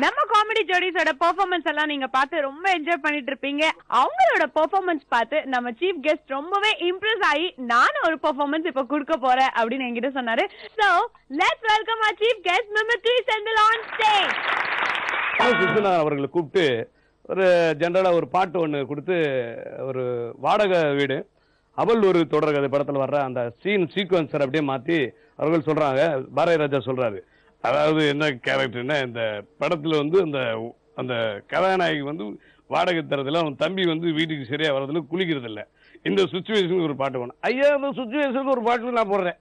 நம்ம comedy ஜோடிஸோட performance எல்லாம் நீங்க பார்த்து ரொம்ப என்ஜாய் பண்ணிட்டு இருப்பீங்க. அவங்களோட பெர்ஃபார்மன்ஸ் பார்த்து நம்ம சீஃப் கெஸ்ட் ரொம்பவே இம்ப்ரெஸ் ஆகி நானும் ஒரு பெர்ஃபார்மன்ஸ் இப்ப கொடுக்க போறேன் அப்படின்னு என்கிட்ட சொன்னாரு. So let's welcome our chief guest Mimicry Senthil on stage. அவர்களை கூப்பிட்டு ஒரு ஜெனரலா ஒரு பாட்டு ஒண்ணு கொடுத்து ஒரு வாடகை வீடு அவள் ஒரு தொடர் கதை படத்துல வர்ற அந்த சீக்வன்சர் அப்படியே மாத்தி அவர்கள் சொல்றாங்க. பாரதி ராஜா சொல்றாரு, அதாவது என்ன கேரக்டர்னா இந்த படத்துல வந்து அந்த கதாநாயகி வந்து வாடகை தரதுல அவன் தம்பி வந்து வீட்டுக்கு சரியா வர்றதுல குளிக்கிறது இல்ல. இந்த சுச்சுவேஷனுக்கு ஒரு பாட்டு வேணும். ஐயா அந்த சுச்சுவேஷனுக்கு ஒரு பாட்டு நான் போடுறேன்.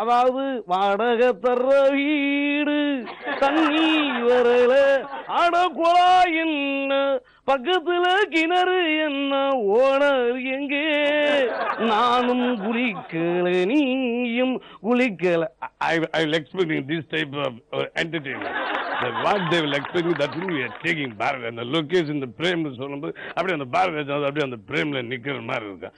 அதாவது வாடகை தர்ற வீடு தண்ணி வரல ஆட குழா என்ன பக்கத்துல கிணறு என்ன ஓனர் எங்கே நானும் குளிக்கல நீயும் குளிக்கல. I will expecting this type of entertainment. What they will expecting that we are taking Bharat and the location the frame சொல்லும்போது அப்படியே அந்த பாரத் அப்படியே அந்த பிரேம்ல நிக்கிற மாதிரி இருக்கா.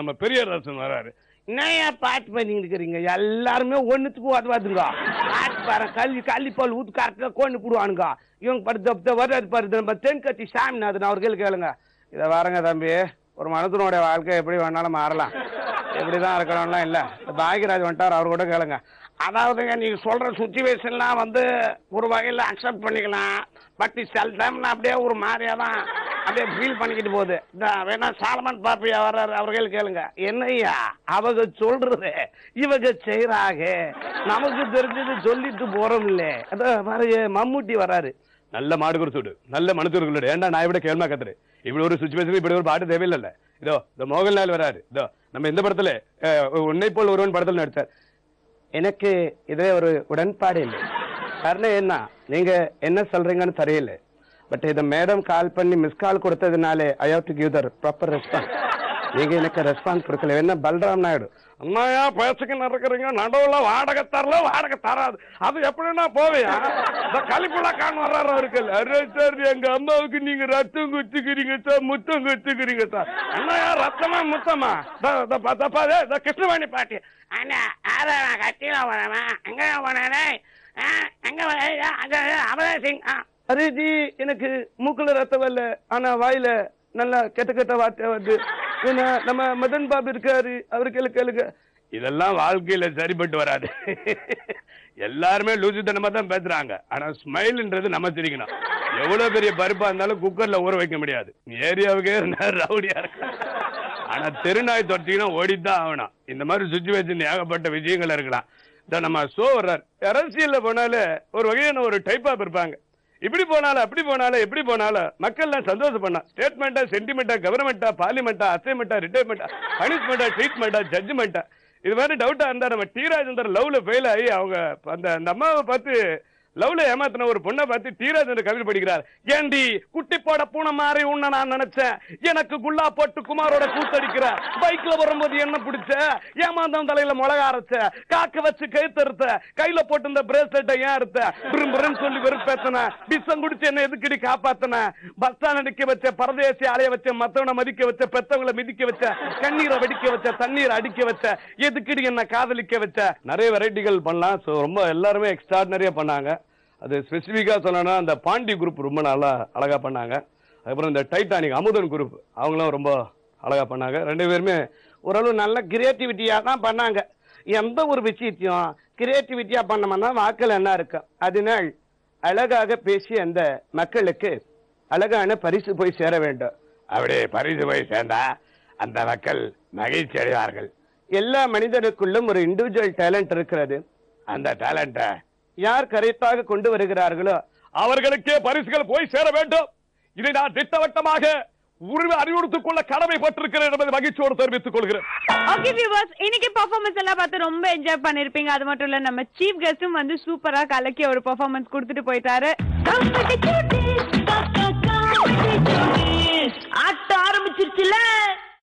நம்ம பெரியராசன் வராரு. என்னையா பாட்டு பண்ணிட்டு இருக்கிறீங்க எல்லாருமே ஒண்ணுத்துக்கு வாதுங்க பாட்டு பாரு கல்வி பால் ஊத்து கரெக்டா கொண்டு போடுவானுங்க. இவங்க படுத்த வர்றாரு பாரு நம்ம தென்கட்சி சாமிநாதன் அவர்கள் கேளுங்க. இதை வாருங்க தம்பி, ஒரு மனுஷனுடைய வாழ்க்கை எப்படி வேணாலும் மாறலாம், எப்படிதான் இருக்கணும்லாம் இல்ல. இந்த பாக்யராஜ் வந்துட்டார், அவர் கூட கேளுங்க. அதாவதுங்க நீங்க சொல்ற சுச்சுவேஷன்லாம் வந்து ஒரு வகையில அக்செப்ட் பண்ணிக்கலாம். பட் சில டைம்ல அப்படியே ஒரு மாதிரியா தான் அப்படியே ஃபீல் பண்ணிக்கிட்டு போகுது. வேணா சாலமன் பாப்பியா வர்றாரு, அவர்கள் கேளுங்க. என்னையா அவங்க சொல்றது இவங்க செய்யறாங்க, நமக்கு தெரிஞ்சது சொல்லிட்டு போறோம் இல்ல. அதான் பாருங்க மம்முட்டி வர்றாரு. நல்ல மாடு சூடு நல்ல மனுத்தூர்கள் ஏன்டா நான் விட கேள்மா கத்துரு இப்படி ஒரு சுச்சுவேஷன் இப்படி ஒரு பாட்டு தேவையில்லை. இதோ இந்த மோகன்லால் வராரு. இதோ நம்ம இந்த படத்துல உன்னை போல் ஒருவன் படத்துல நடிச்சார். எனக்கு இதே ஒரு உடன்பாடு இல்லை. காரணம் என்ன, நீங்க என்ன சொல்றீங்கன்னு தெரியல. பட் இதை மேடம் கால் பண்ணி மிஸ் கால் கொடுத்ததுனாலே I have to give the proper response. நீங்க எனக்கு ரெஸ்பான்ஸ் கொடுக்கல. என்ன பல்ராம் நாயுடு அம்மாயா பேசுக்கு நடக்கிறீங்க, நடுவுல வாடகை தரல வாடகை தராது அது எப்படின்னா போவியா இந்த கலிப்புலா கான் வர்றாரு அவர்கள். அரே சார் எங்க அம்மாவுக்கு நீங்க ரத்தம் குத்துக்கிறீங்க சார், முத்தம் குத்துக்கிறீங்க சார். அண்ணாயா ரத்தமா முத்தமா கிருஷ்ணவாணி பாட்டி அண்ணா ஆதான் கட்டில போனவன் எங்க போனே எங்க அவதாசிங். அரே ஜி எனக்கு மூக்குல ரத்தம் வரல, ஆனா வாயில நல்லா கெட்ட வார்த்தை வருது. நம்ம மதன் பாபு இருக்காரு, அவரு கேளுங்க. இதெல்லாம் வாழ்க்கையில சரிப்பட்டு வராது. எல்லாருமே லூசுத்தனமா தான் பேசுறாங்க. ஆனா ஸ்மைல்ன்றது நம்ம சிரிக்கணும். எவ்வளவு பெரிய பருப்பா இருந்தாலும் குக்கர்ல ஊற வைக்க முடியாது. ஏரியாவுக்கே ரவுடியா இருக்கு. ஆனா தெருநாய் தொட்டிங்கன்னா ஓடிதான் ஆகணும். இந்த மாதிரி சுச்சுவேஷன் ஏகப்பட்ட விஷயங்கள் இருக்கலாம். நம்ம ஷோ வர்றாரு. அரசியல்ல போனாலே ஒரு வகையான ஒரு டைப்பா இருப்பாங்க. இப்படி போனாலும் அப்படி போனாலும் எப்படி போனாலும் மக்கள் சந்தோஷம் பண்ணா. ஸ்டேட்மெண்டா சென்டிமெண்டா கவர்மெண்டா பார்லிமெண்டா அசைன்மெண்டா ரிட்டையர்மெண்டா பனிஷ்மெண்டா ட்ரீட்மெண்டா ஜட்ஜ்மெண்டா இது மாதிரி டவுட்டா இருந்தா நம்ம டி ராஜேந்தர் லவ்ல ஃபெயில் ஆகி அவங்க அந்த அம்மாவை பார்த்து லவ்ல ஏமாத்தின ஒரு பொண்ணை பார்த்து டி ராஜேந்தர் கவிதை படிக்கிறார். ஏண்டி குட்டி போட பூனை மாதிரி உன்ன நான் நினைச்சேன், எனக்கு குல்லா போட்டு குமாரோட கூத்தடிக்கிற, பைக்ல வரும்போது என்ன பிடிச்ச, ஏமாந்தம் தலையில மிளகா அரைச்ச, காக்க வச்சு கைத்தறுத்த, கையில போட்டு இந்த பிரேஸ்லெட்டை ஏன் அறுத்த, விரும்புறேன்னு சொல்லி வெறுப்பேத்தன, பிசம் குடிச்சு என்ன எதுக்கடி காப்பாத்தன, பஸ் ஸ்டாண்ட் நிக்க வச்ச, பரதேசி அலைய வச்ச, மத்தவனை மதிக்க வச்ச, பெத்தவங்களை மிதிக்க வச்ச, கண்ணீரை வெடிக்க வச்ச, தண்ணீரை அடிக்க வச்ச, எதுக்கடி என்ன காதலிக்க வச்ச. நிறைய வெரைட்டிகள் பண்ணலாம். ரொம்ப எல்லாருமே எக்ஸ்ட்ராடினரியா பண்ணாங்க. அது ஸ்பெசிபிக்கா சொல்லணும்னா அந்த பாண்டி குரூப் ரொம்ப நல்லா அழகா பண்ணாங்க. அதுக்கப்புறம் இந்த டைட்டானிக் அமுதன் குரூப் அவங்களும் ரொம்ப அழகா பண்ணாங்க. ரெண்டு பேருமே ஓரளவு நல்ல கிரியேட்டிவிட்டியா தான் பண்ணாங்க. எந்த ஒரு விஷயத்தையும் கிரியேட்டிவிட்டியா பண்ணோம்னா வாக்கள் என்ன இருக்கு. அதனால் அழகாக பேசிய அந்த மக்களுக்கு அழகான பரிசு போய் சேர வேண்டும். அப்படி பரிசு போய் சேர்ந்தா அந்த மக்கள் மகிழ்ச்சி அடைவார்கள். எல்லா மனிதனுக்குள்ளும் ஒரு இண்டிவிஜுவல் டேலண்ட் இருக்கிறது. அந்த டேலண்ட யார் கரெக்டாக கொண்டு வருகிறார்களோ அவர்களுக்கே பரிசுகள் போய் சேர வேண்டும். இதை நான் திட்டவட்டமாக அறிவுறுத்திக் கொள்ள கடமைப்பட்டிருக்கிறேன் என்பதை மகிழ்ச்சியோடு தெரிவித்துக் கொள்கிறேன். ஓகே வியூவர்ஸ், இன்னைக்கு பெர்ஃபார்மன்ஸ் எல்லாம் பார்த்து ரொம்ப என்ஜாய் பண்ணிருப்பீங்க. அது மட்டும் இல்ல நம்ம சீஃப் கெஸ்டும் வந்து சூப்பரா கலக்கி ஒரு பெர்ஃபார்மன்ஸ் கொடுத்துட்டு போயிட்டாரு. ஆட்ட ஆரம்பிச்சிருச்சுல.